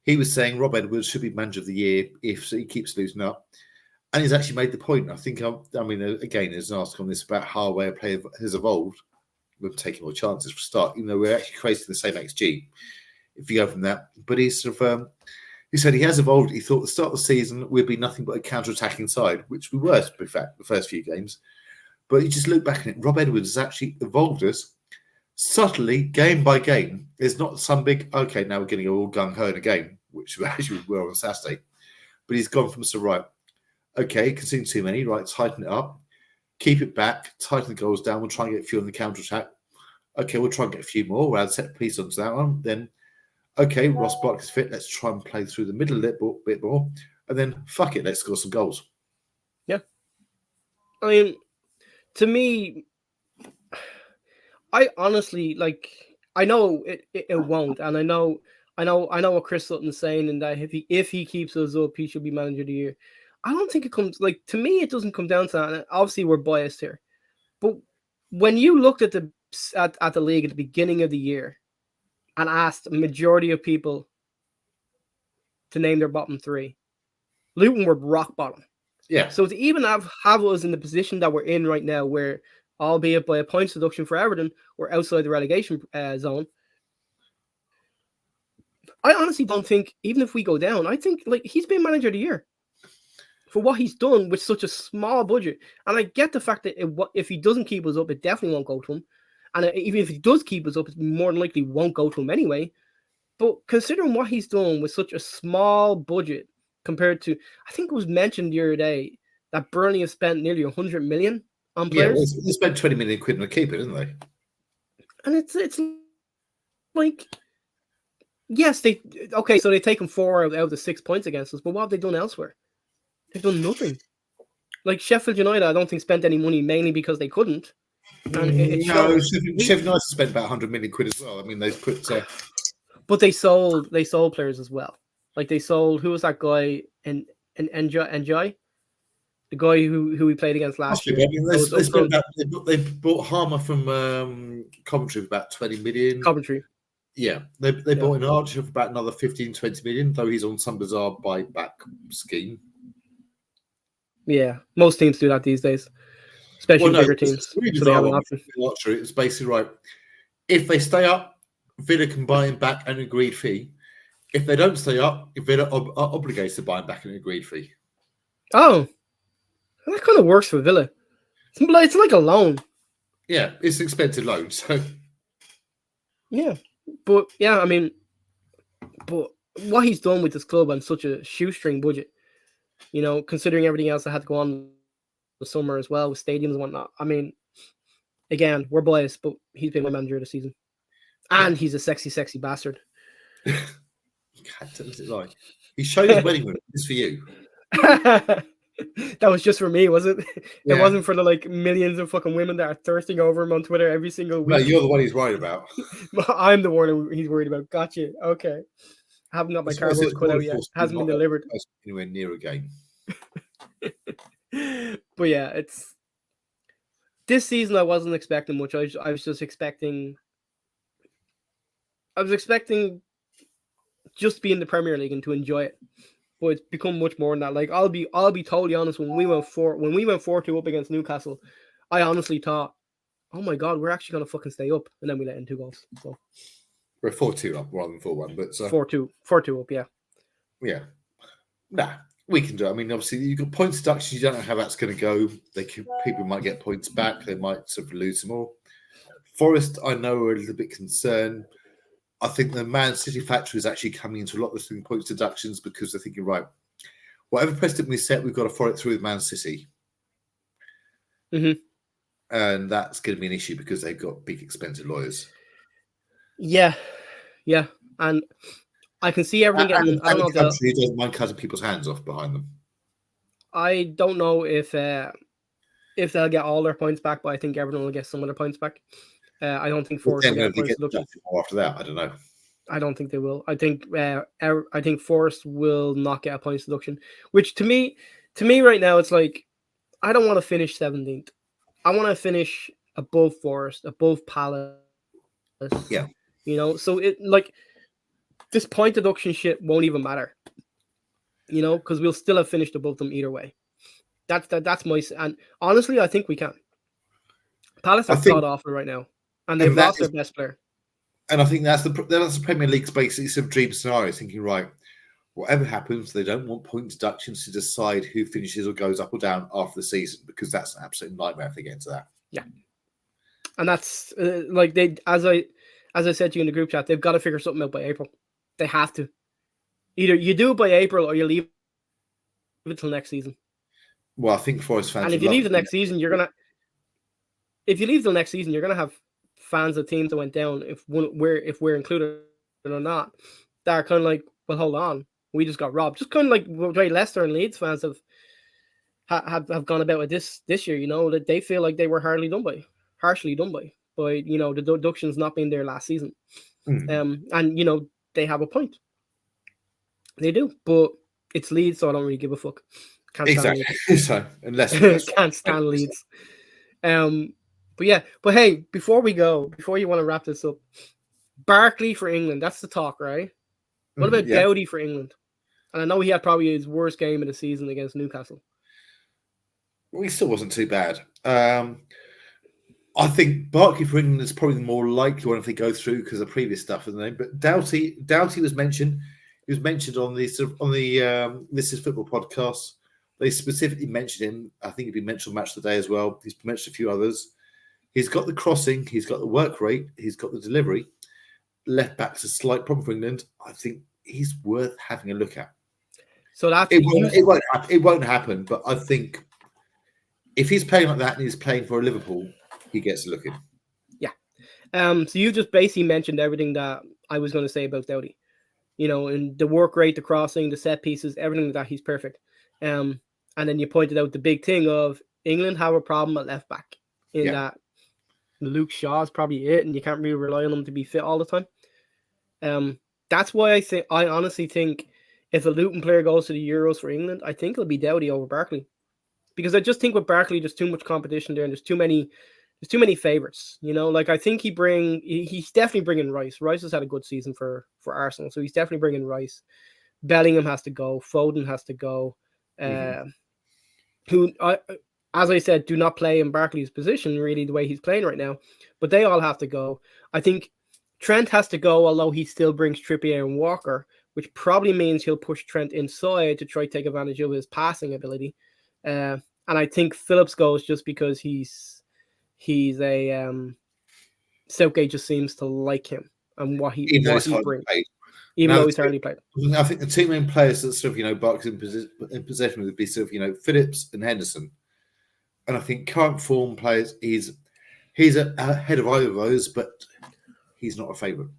He was saying Rob Edwards should be manager of the year if he keeps losing up. And he's actually made the point. I think, again, there's an article on this about how our way of play has evolved. We're taking more chances for start, even though we're actually creating the same XG if you go from that. But he said he has evolved. He thought at the start of the season we'd be nothing but a counter-attacking side, which we were, in fact, the first few games. But you just look back at it, Rob Edwards has actually evolved us subtly, game by game. There's not some big, okay, now we're getting all gung-ho in a game, which actually we were on Saturday. But he's gone from, right, okay, conceding too many, right, tighten it up. Keep it back, tighten the goals down. We'll try and get a few on the counter-attack. Okay, we'll try and get a few more. We'll add set piece onto that one. Then, okay, Ross Barkley's fit. Let's try and play through the middle a bit more. And then, fuck it, let's score some goals. Yeah. I mean, to me, I honestly, I know it won't. And I know what Chris Sutton's saying, and that if he keeps us up, he should be manager of the year. I don't think it comes, to me, it doesn't come down to that. And obviously, we're biased here. But when you looked at the league at the beginning of the year and asked a majority of people to name their bottom 3, Luton were rock bottom. Yeah. So to even have us in the position that we're in right now, where, albeit by a points deduction for Everton, we're outside the relegation zone, I honestly don't think, even if we go down, I think he's been manager of the year for what he's done with such a small budget. And I get the fact that if he doesn't keep us up, it definitely won't go to him. And even if he does keep us up, it more than likely won't go to him anyway. But considering what he's done with such a small budget compared to, I think it was mentioned the other day that Burnley have spent nearly 100 million on Yeah, players. they spent 20 million quid on a keeper, didn't they? And it's like, yes, so they've taken 4 out of the 6 points against us, but what have they done elsewhere? They've done nothing. Like Sheffield United, I don't think spent any money, mainly because they couldn't. And Sheffield United spent about 100 million quid as well. I mean, they've put... But they sold players as well. Like they sold, who was that guy in Enjoy? The guy who we played against last year. I mean, they bought Harmer from Coventry for about 20 million. Coventry. Yeah, they bought an Archer for about another 15, 20 million, though he's on some bizarre buyback scheme. Yeah, most teams do that these days, especially bigger teams. Really so they have an option. Archer, it's basically right. If they stay up, Villa can buy him back an agreed fee. If they don't stay up, Villa are obligated to buy him back an agreed fee. Oh, that kind of works for Villa. It's like a loan. Yeah, it's an expensive loan. So yeah, but yeah, I mean, but what he's done with this club on such a shoestring budget, you know, considering everything else that had to go on the summer as well with stadiums and whatnot. I mean, again, we're biased, but he's been my manager of the season, and he's a sexy, sexy bastard. Like he showed his wedding ring. It's for you. That was just for me, was it? Yeah. It wasn't for the like millions of fucking women that are thirsting over him on Twitter every single week. No, you're the one he's worried about. I'm the one he's worried about. Gotcha. Okay. I haven't got my cardboard cut out yet. Hasn't been delivered. Anywhere near a game. But yeah, it's this season. I wasn't expecting much. I was just expecting. I was expecting just to be in the Premier League and to enjoy it. But it's become much more than that. Like I'll be totally honest. When we went 4-2 up against Newcastle, I honestly thought, oh my god, we're actually gonna fucking stay up, and then we let in 2 goals. So we're 4-2 up rather than 4-1, but 4-2 up, yeah. Yeah, nah, we can do it. I mean, obviously you've got points deductions. You don't know how that's going to go. People might get points back. They might sort of lose them all. Forest, I know, are a little bit concerned. I think the Man City factor is actually coming into a lot of the points deductions because they're thinking, right, whatever precedent we set, we've got to follow it through with Man City. Mm-hmm. And that's going to be an issue because they've got big, expensive lawyers. Yeah. And I can see everything getting... I don't know. The country doesn't mind cutting people's hands off behind them. I don't know if they'll get all their points back, but I think everyone will get some of their points back. I don't think Forest will get points deduction. After that, I don't know. I don't think they will. I think Forest will not get a points deduction, which to me right now, it's like, I don't want to finish 17th. I want to finish above Forest, above Palace. Yeah. You know, so it like this point deduction shit won't even matter. You know, because we'll still have finished above them either way. That's my, and honestly, I think we can. Palace are god awful right now. And they've lost their best player. And I think that's the Premier League's basically some dream scenario, thinking, right, whatever happens, they don't want point deductions to decide who finishes or goes up or down after the season, because that's an absolute nightmare if they get into that. Yeah. And that's like as I said to you in the group chat, they've got to figure something out by April. They have to. Either you do it by April or you leave it till next season. Well, I think Forest fans. And if you leave the next season, you're gonna have fans of teams that went down, if we're included or not, that are kind of like, well, hold on, we just got robbed. Just kind of like the way Leicester and Leeds fans have gone about it this year. You know, that they feel like they were harshly done by you know, the deductions not being there last season. And you know, they have a point. They do, but it's Leeds, so I don't really give a fuck. Can't stand Leeds. So unless can't stand Leeds. But yeah, but hey, before you want to wrap this up, Barkley for England, that's the talk, right? What about Doughty for England? And I know he had probably his worst game of the season against Newcastle. Well, he still wasn't too bad. I think Barkley for England is probably the more likely one if they go through because of previous stuff, isn't it? But Doughty was mentioned. He was mentioned on the This Is Football podcast. They specifically mentioned him. I think he'd been mentioned on Match of the Day as well. He's mentioned a few others. He's got the crossing. He's got the work rate. He's got the delivery. Left back's a slight problem for England. I think he's worth having a look at. So that's it won't happen. But I think if he's playing like that and he's playing for Liverpool, he gets a look in. So you just basically mentioned everything that I was going to say about Doughty. And the work rate, the crossing, the set pieces, everything like that, he's perfect. And then you pointed out the big thing of England have a problem at left back in that Luke Shaw is probably it, and you can't really rely on him to be fit all the time. That's why I honestly think if a Luton player goes to the Euros for England, I think it'll be Doughty over Barkley, because I just think with Barkley there's too much competition there, and there's too many favorites. Like I think he's definitely bringing Rice. Rice has had a good season for Arsenal, so he's definitely bringing Rice. Bellingham has to go. Foden has to go. Who, as I said, do not play in Barkley's position really the way he's playing right now, but they all have to go. I think Trent has to go, although he still brings Trippier and Walker, which probably means he'll push Trent inside to try to take advantage of his passing ability. And I think Phillips goes just because he's a Southgate just seems to like him and what he brings, even though he's hardly played. I think the two main players that sort of Barkley's in possession would be sort of Phillips and Henderson, and I think current form players he's ahead of either of those, but he's not a favourite.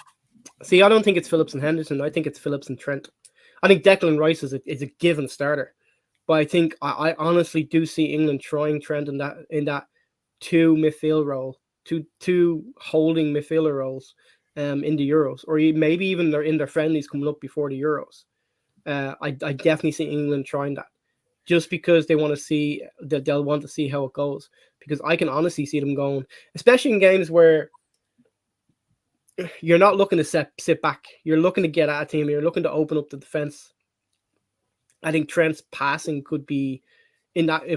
See, I don't think it's Phillips and Henderson. I think it's Phillips and Trent. I think Declan Rice is a given starter, but I think I honestly do see England trying Trent in that two midfield role, two holding midfielder roles in the Euros, or maybe even they're in their friendlies coming up before the Euros. I definitely see England trying that, just because they want to see that they'll want to see how it goes. Because I can honestly see them going, especially in games where you're not looking to sit back, you're looking to get at a team, you're looking to open up the defense. I think Trent's passing could be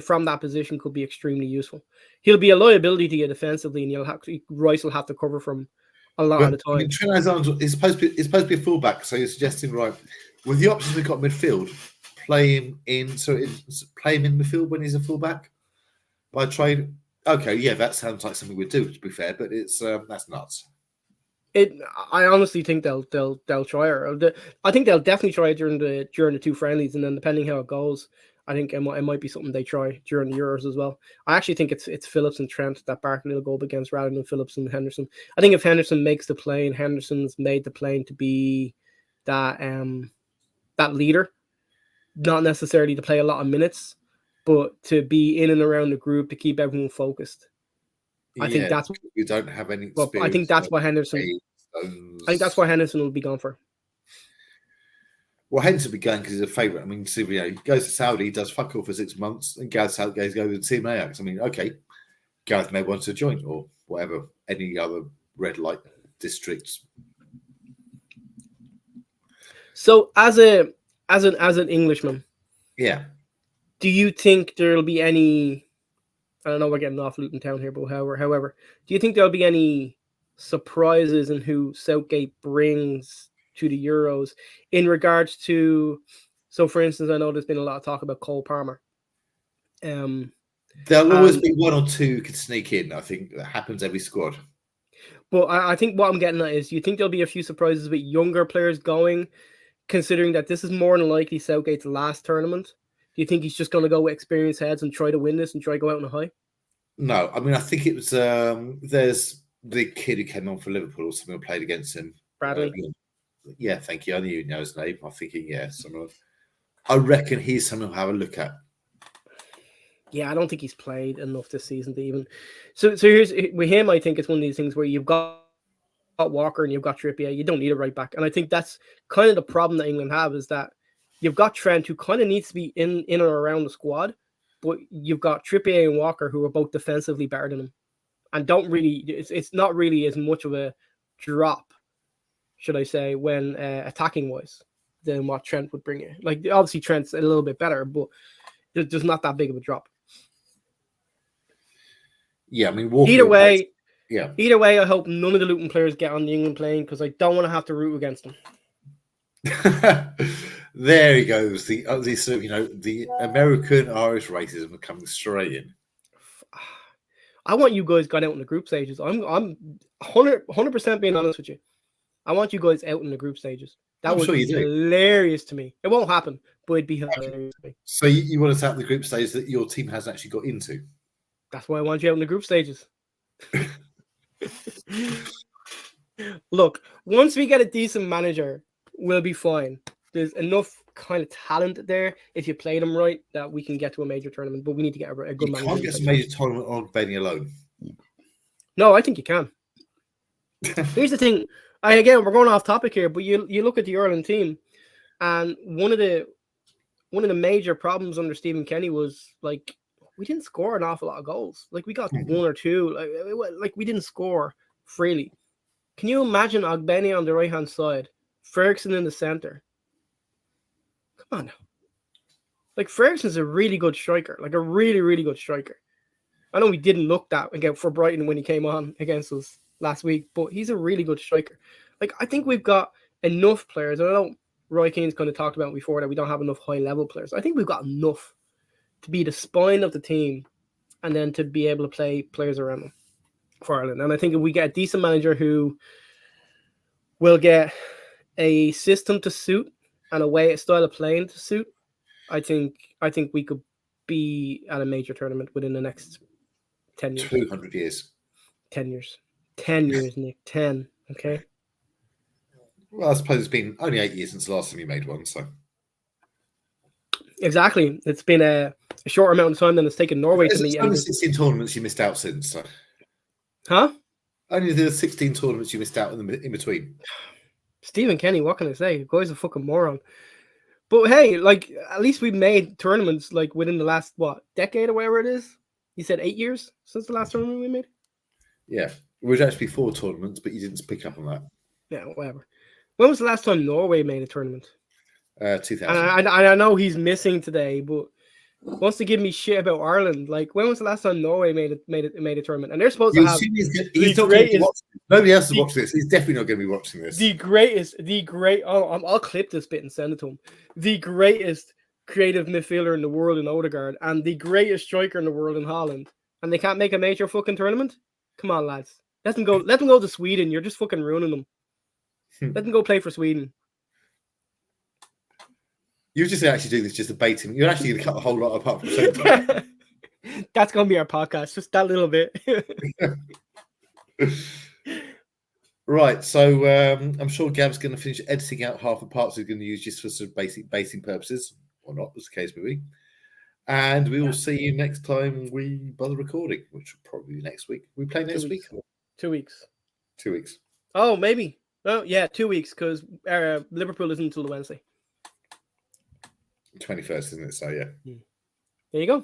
from that position could be extremely useful. He'll be a liability to you defensively, and Rice will have to cover from a lot of the time. I mean, Trent Alexander is supposed to be a fullback, so you're suggesting, right, with the options we've got midfield, play him in midfield when he's a fullback by trade. Okay, yeah, that sounds like something we'd do, to be fair, but it's that's nuts. I honestly think they'll try it. I think they'll definitely try it during the two friendlies, and then depending how it goes, I think it might be something they try during the Euros as well. I actually think it's Phillips and Trent that Barkley will go up against rather than Phillips and Henderson. I think if Henderson makes the play and Henderson's made the play to be that leader, not necessarily to play a lot of minutes, but to be in and around the group to keep everyone focused. I think that's you don't have any. I think that's why Henderson. I think that's why Henderson will be gone for. Well, Henderson will be going because he's a favourite. I mean, he goes to Saudi, he does fuck all for 6 months, and Gareth Southgate goes to Team Ajax. I mean, okay, Gareth may want to join or whatever, any other red light districts. So, as an Englishman, do you think there'll be any? I don't know, we're getting off Luton Town here, but however, do you think there'll be any surprises in who Southgate brings to the Euros in regards to? So, for instance, I know there's been a lot of talk about Cole Palmer. There'll always be one or two who could sneak in. I think that happens every squad. But I think what I'm getting at is, you think there'll be a few surprises with younger players going, considering that this is more than likely Southgate's last tournament? Do you think he's just going to go with experienced heads and try to win this and try to go out on a high? No, I mean, I think it was there's the kid who came on for Liverpool or someone who played against him. Bradley. Yeah, thank you. I knew you know his name. I'm thinking, someone. I reckon he's someone to have a look at. Yeah, I don't think he's played enough this season to even. So here's with him. I think it's one of these things where you've got Walker and you've got Trippier. You don't need a right back, and I think that's kind of the problem that England have, is that you've got Trent, who kind of needs to be in and around the squad, but you've got Trippier and Walker, who are both defensively better than him, and don't really. It's not really as much of a drop, should I say, when attacking wise, than what Trent would bring you. Like, obviously Trent's a little bit better, but there's not that big of a drop. Yeah, I mean, Walker either way, I hope none of the Luton players get on the England plane, because I don't want to have to root against them. There he goes. The sort of, the American Irish racism coming straight in. I want you guys got out in the group stages. I'm 100% being honest with you. I want you guys out in the group stages. That would be hilarious to me. It won't happen, but it'd be hilarious. So you want us out the group stage that your team hasn't actually got into? That's why I want you out in the group stages. Look, once we get a decent manager, we'll be fine. There's enough kind of talent there if you play them right that we can get to a major tournament. But we need to get a good manager. Can't get a major tournament on Ogbene alone. No, I think you can. Here's the thing. Again, we're going off topic here, but you look at the Ireland team, and one of the major problems under Stephen Kenny was like we didn't score an awful lot of goals. Like we got one or two. Like we didn't score freely. Can you imagine Ogbene on the right hand side, Ferguson in the center? Come on now. Like Ferguson's a really good striker, like a really, really good striker. I know we didn't look that again for Brighton when he came on against us last week, but he's a really good striker. Like I think we've got enough players. And I know Roy Keane's kind of talked about before that we don't have enough high level players. I think we've got enough to be the spine of the team and then to be able to play players around them for Ireland. And I think if we get a decent manager who will get a system to suit and a style of playing to suit, I think we could be at a major tournament within the next 10 years. 200 years. 10 years. 10 years, Nick. 10. Okay. Well, I suppose it's been only 8 years since the last time you made one, so. Exactly. It's been a shorter amount of time than it's taken Norway to meet. Only 16 tournaments you missed out since. So. Huh? Only the 16 tournaments you missed out in between. Stephen Kenny, what can I say? The guy's a fucking moron. But hey, like at least we made tournaments like within the last decade or whatever it is. You said 8 years since the last tournament we made? Yeah. It was actually 4 tournaments, but you didn't pick up on that. Yeah, whatever. When was the last time Norway made a tournament? 2000. And I know he's missing today, but wants to give me shit about Ireland. Like, when was the last time Norway made a tournament? And they're supposed to have he's not going to watch this. Nobody else is watching this. He's definitely not going to be watching this. I'll clip this bit and send it to him. The greatest creative midfielder in the world in Odegaard and the greatest striker in the world in Holland, and they can't make a major fucking tournament? Come on, lads. Let them go to Sweden. You're just fucking ruining them. Let them go play for Sweden. You're just actually doing this just to bait him. You're actually going to cut a whole lot apart from saying That's going to be our podcast, just that little bit. Right, so I'm sure Gav's going to finish editing out half the parts he's going to use just for sort of basic basing purposes, or not, as the case may be. And we will see you next time we bother recording, which will probably be next week. We play next week? 2 weeks. 2 weeks. Oh, maybe. Oh, yeah, 2 weeks, because Liverpool isn't until the Wednesday. 21st, isn't it? So, yeah. There you go.